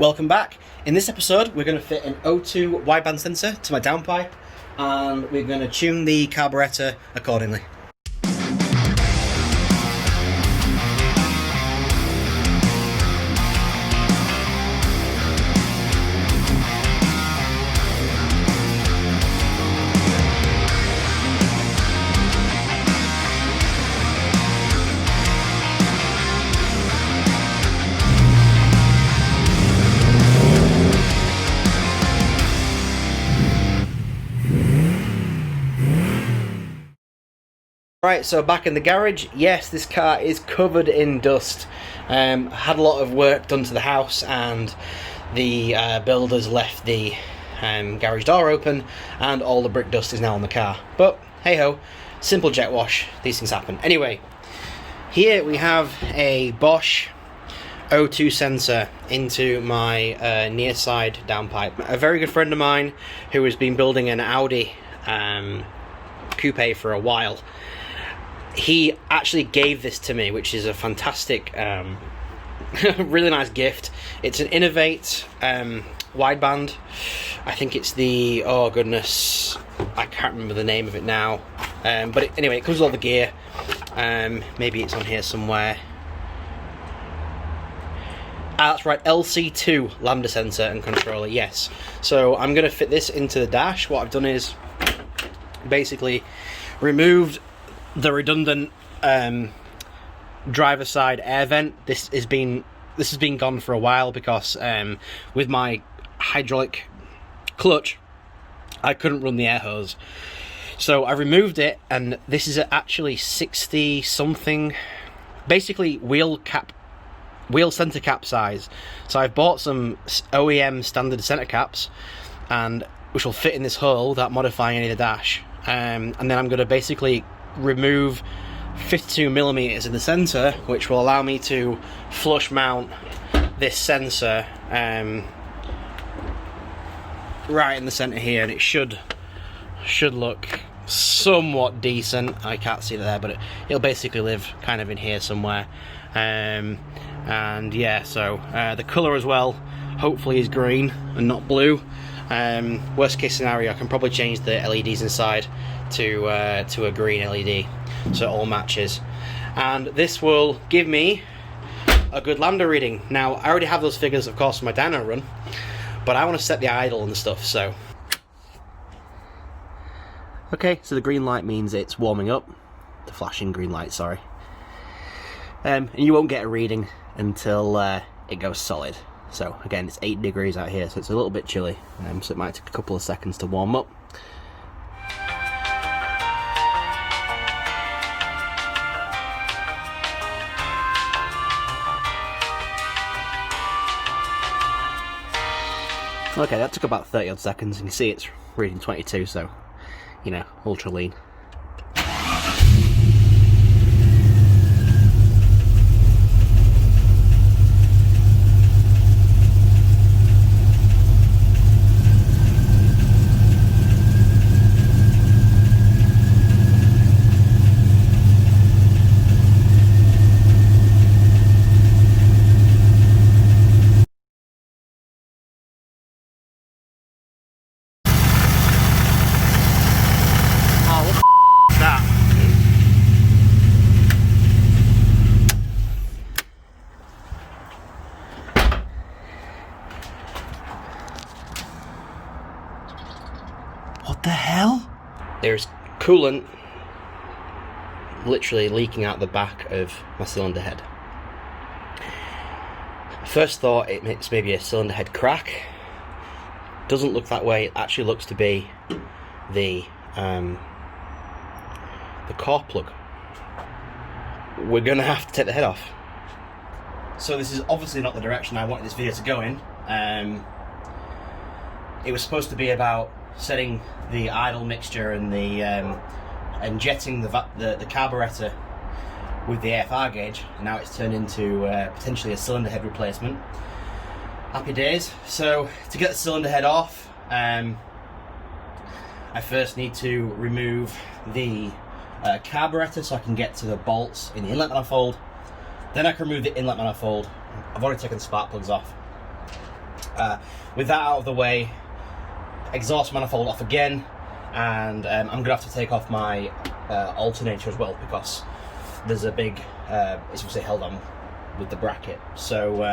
Welcome back. In this episode we're going to fit an O2 wideband sensor to my downpipe and we're going to tune the carburetor accordingly. Right, so back in the garage. Yes, this car is covered in dust. Had a lot of work done to the house and the builders left the garage door open and all the brick dust is now on the car. But hey ho, simple jet wash, these things happen. Anyway, here we have a Bosch O2 sensor into my near side downpipe. A very good friend of mine who has been building an Audi coupe for a while. He actually gave this to me, which is a fantastic, really nice gift. It's an Innovate wideband. I think it's the, oh goodness, I can't remember the name of it now. But anyway, it comes with all the gear. Maybe it's on here somewhere. That's right, LC2 lambda sensor and controller, yes. So I'm going to fit this into the dash. What I've done is basically removed the redundant driver side air vent. This has been gone for a while because with my hydraulic clutch I couldn't run the air hose, so I removed it, and this is actually 60 something, basically wheel center cap size. So I've bought some OEM standard center caps, and which will fit in this hole without modifying any of the dash, and then I'm going to basically remove 52mm in the center, which will allow me to flush mount this sensor right in the center here, and it should look somewhat decent. I can't see it there, but it'll basically live kind of in here somewhere. And yeah, so the color as well hopefully is green and not blue. Worst case scenario, I can probably change the LEDs inside to a green LED, so it all matches, and this will give me a good lambda reading. Now I already have those figures, of course, for my dyno run, but I want to set the idle and stuff. So okay, so the green light means it's warming up, the flashing green light, sorry, and you won't get a reading until it goes solid. So again, it's 8 degrees out here, so it's a little bit chilly, so it might take a couple of seconds to warm up. Okay, that took about 30 odd seconds. You can see it's reading 22, so, you know, ultra lean. What the hell? There's coolant literally leaking out the back of my cylinder head. First thought, it's maybe a cylinder head crack. Doesn't look that way. It actually looks to be the core plug. We're gonna have to take the head off. So this is obviously not the direction I wanted this video to go in. It was supposed to be about setting the idle mixture and the and jetting the carburetor with the AFR gauge, and now it's turned into potentially a cylinder head replacement. Happy days. So to get the cylinder head off, I first need to remove the carburetor so I can get to the bolts in the inlet manifold. Then I can remove the inlet manifold. I've already taken the spark plugs off. with that out of the way, exhaust manifold off again, and I'm going to have to take off my alternator as well, because there's a big, it's obviously held on with the bracket. So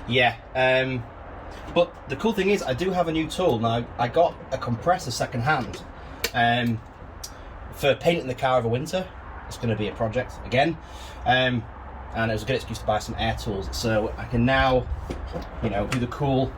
yeah, but the cool thing is I do have a new tool. Now, I got a compressor second hand for painting the car over winter. It's going to be a project again, and it was a good excuse to buy some air tools, so I can now, you know, do the cool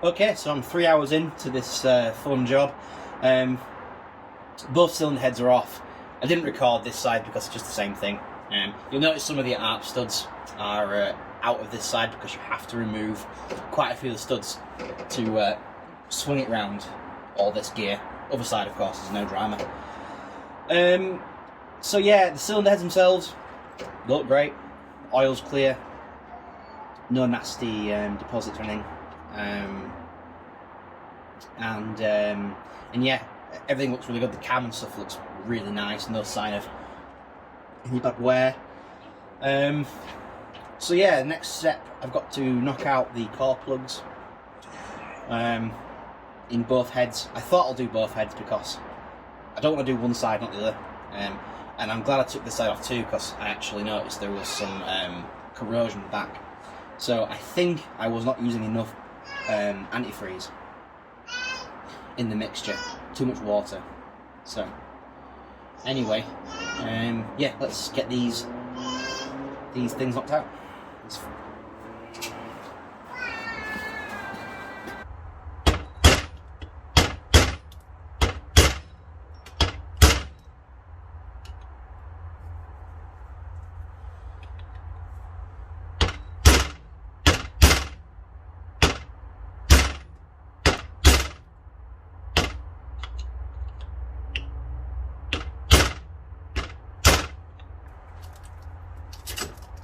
Okay, so I'm 3 hours into this fun job. Both cylinder heads are off. I didn't record this side because it's just the same thing. You'll notice some of the ARP studs are out of this side because you have to remove quite a few of the studs to swing it round all this gear. Other side, of course, is no drama. So yeah, the cylinder heads themselves look great. Oil's clear. No nasty deposits or anything. And yeah, everything looks really good. The cam and stuff looks really nice. No sign of any bad wear. So yeah, next step, I've got to knock out the core plugs in both heads. I thought I'll do both heads because I don't want to do one side, not the other. And I'm glad I took this side off too, because I actually noticed there was some corrosion back. So I think I was not using enough antifreeze in the mixture, too much water. So anyway, yeah, let's get these things knocked out.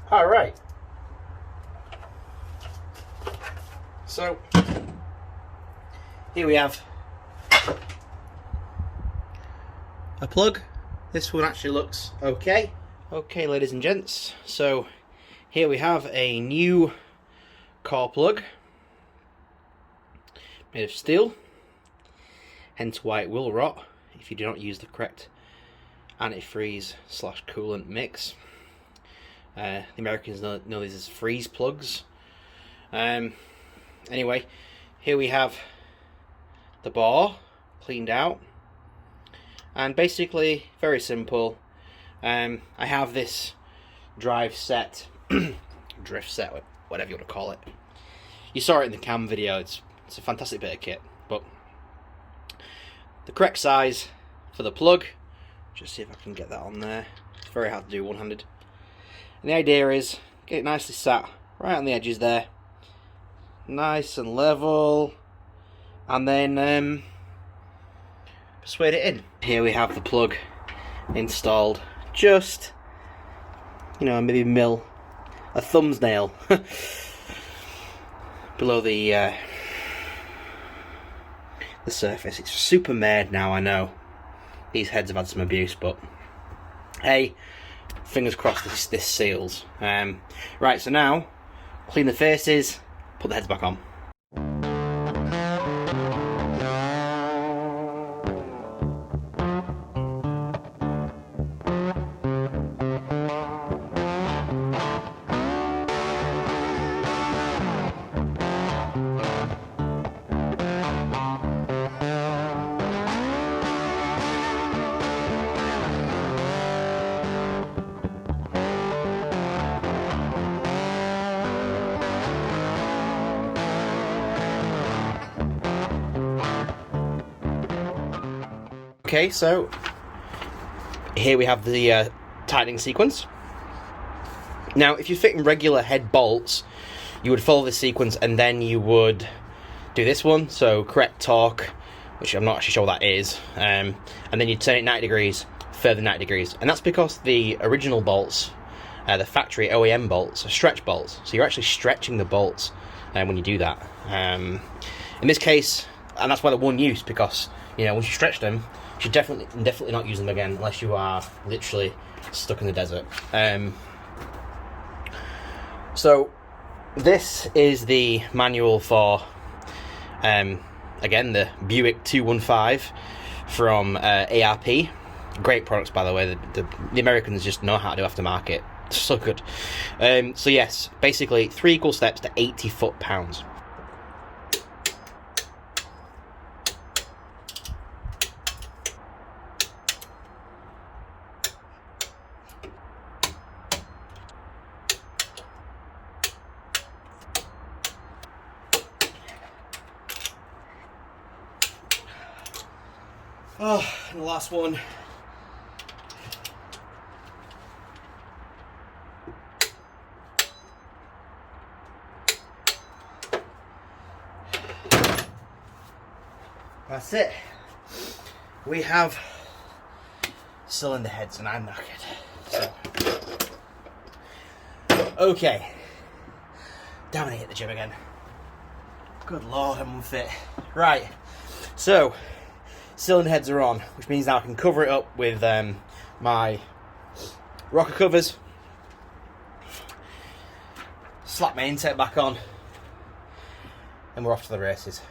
All right. So here we have a plug. This one actually looks okay. Okay, ladies and gents. So here we have a new core plug made of steel. Hence why it will rot if you do not use the correct antifreeze / coolant mix. The Americans know these as freeze plugs. Anyway, here we have the bore cleaned out, and basically very simple. I have this drive set, drift set, whatever you want to call it. You saw it in the cam video. It's a fantastic bit of kit. But the correct size for the plug. Just see if I can get that on there. It's very hard to do one-handed. And the idea is get it nicely sat right on the edges there, nice and level, and then persuade it in. Here we have the plug installed, just, you know, maybe a thumb's nail below the surface. It's super made now, I know. These heads have had some abuse, but hey, fingers crossed this seals. Right, so now, clean the faces, put the heads back on. Okay, so here we have the tightening sequence. Now, if you're fitting regular head bolts, you would follow this sequence and then you would do this one, so correct torque, which I'm not actually sure what that is, and then you turn it 90 degrees, further 90 degrees, and that's because the original bolts, the factory OEM bolts, are stretch bolts, so you're actually stretching the bolts when you do that. In this case, and that's why they're one use, because, you know, once you stretch them, you should definitely not use them again unless you are literally stuck in the desert. So this is the manual for again, the Buick 215 from ARP. Great products, by the way. The Americans just know how to do aftermarket. So good. So yes, basically 3 equal steps to 80 foot-pounds. Oh, and the last one. That's it. We have cylinder heads and I'm knackered. So, okay. Damn, I hit the gym again. Good lord, I'm unfit. Right, so cylinder heads are on, which means now I can cover it up with my rocker covers, slap my intake back on, and we're off to the races.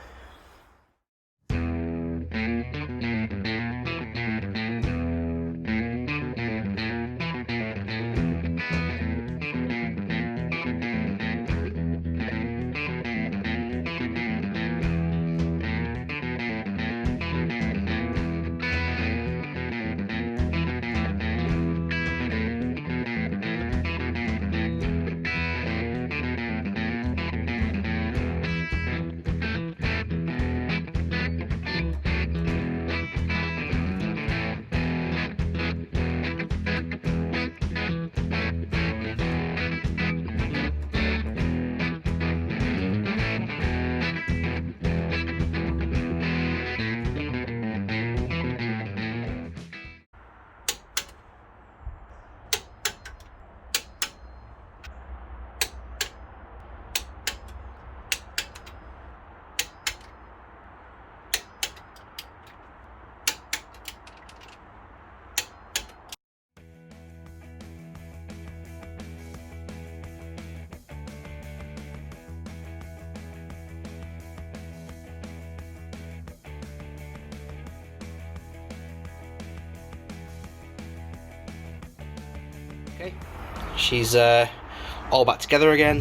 Okay, she's all back together again.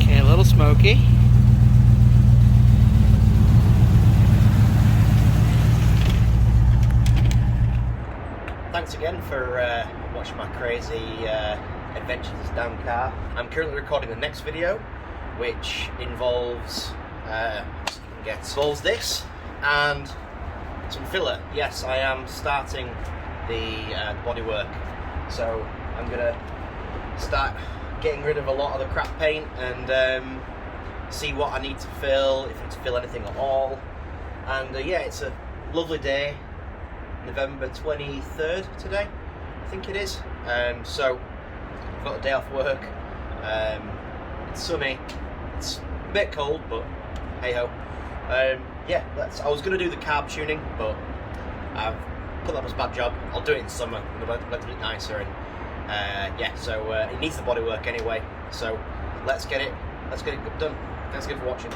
Okay, a little smoky. Thanks again. again for watching my crazy adventures in this damn car. I'm currently recording the next video, which involves this and some filler. Yes, I am starting the bodywork, so I'm gonna start getting rid of a lot of the crap paint and see what I need to fill, if I need to fill anything at all. And yeah, it's a lovely day, November 23rd today, I think it is. So I've got a day off work. It's sunny, it's a bit cold, but hey ho. Yeah, I was going to do the carb tuning, but I've put that as a bad job. I'll do it in summer, I'm going to let it nicer, and yeah, so it needs the bodywork anyway, so let's get it done. Thanks again for watching.